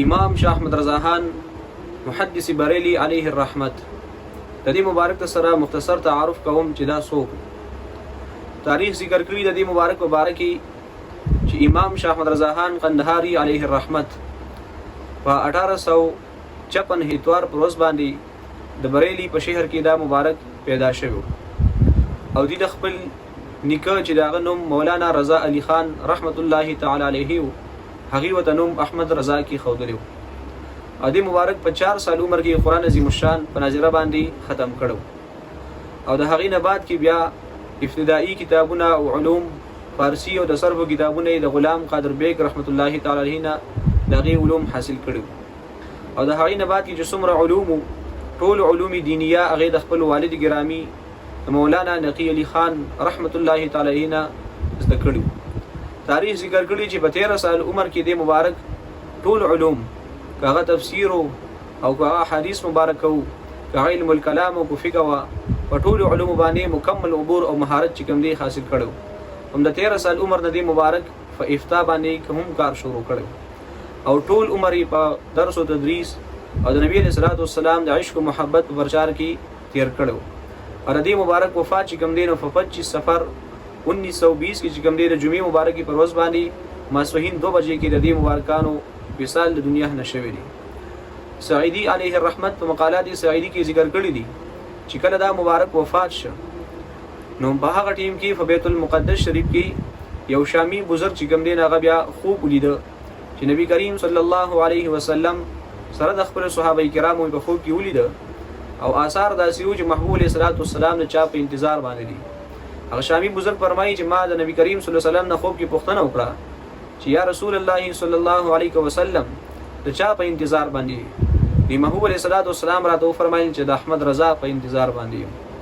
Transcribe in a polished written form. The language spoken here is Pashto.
امام شاه احمد رضا خان محدث بریلی علیه الرحمت د دې مبارک سره مختصر تعارف کوم چې دا څوک تاریخ ذکر کړی د دې مبارکي چې امام شاه احمد رضا خان قندهاری علیه الرحمت په 1856 اتوار پر ورځ باندې د بریلی په شهر کې دا مبارک پیدا شوی او د خپل نیکه چې داغه نوم مولانا رضا علی خان رحمت الله تعالی علیه هغه وته نوم احمد رضا کی خودلیو ا دې مبارک په 4 سال عمر کې قران عظیم الشان په نظر باندې ختم کړو او د هغې نه بعد کې بیا ابتدایي کتابونه او علوم فارسی او د صرف کتابونه د غلام قادر بیگ رحمت الله تعالی علیه نه دغه علوم حاصل کړو او د هغې نه بعد کې چې څومره علوم ټول علوم دینیه هغه د خپل والد ګرامی مولانا نقی علی خان رحمت الله تعالی علیه نه زده کړو تاریخ ذکر کړی چې په 13 سال عمر کې د مبارک ټول علوم کاغه تفسیر او کاغه حدیث مبارک او کاغه علم الکلام او فقه او په ټول علوم باندې مکمل عبور او مهارت چې کوم دی حاصل کړو هم د 13 سال عمر نه د مبارک په افتا باندې کوم کار شروع کړو او ټول عمر په درس او تدریس او د نبی صلی الله علیه وسلم د عشق او محبت په پرچار کې تیر کړو اور د مبارک وفات چې کوم دی نو په 25 سفر 1920 کې چې کوم دی د جمعې مبارکي پر ورځ باندې ماسپښین 2 بجې کې د دې مبارکانو وصال د دنیا نه شوی دی سعیدی علیه الرحمت په مقالات سعیدی کې ذکر کړی دي چې کله دا مبارک وفات شو نو په هغه ټیم کې په بیت المقدس شریف کې یو شامی بزرګ چې کوم دی هغه بیا خوب ولید چې نبی کریم صلی الله علیه وسلم سره د خپل صحابه کرامو په خوب کې ولید او آثار داسې و چې محبوب علیه الصلاۃ والسلام د چا په انتظار باندې دي هغه شامی بزرګ فرمایي چې ما د نبی کریم صلی الله علیه وسلم نه خوب کې پوښتنه وکړه چې یا رسول الله صلی الله علیه وسلم د چا په انتظار باندې دی محبوب علیه الصلاۃ والسلام راته فرمایي چې د احمد رضا په انتظار باندې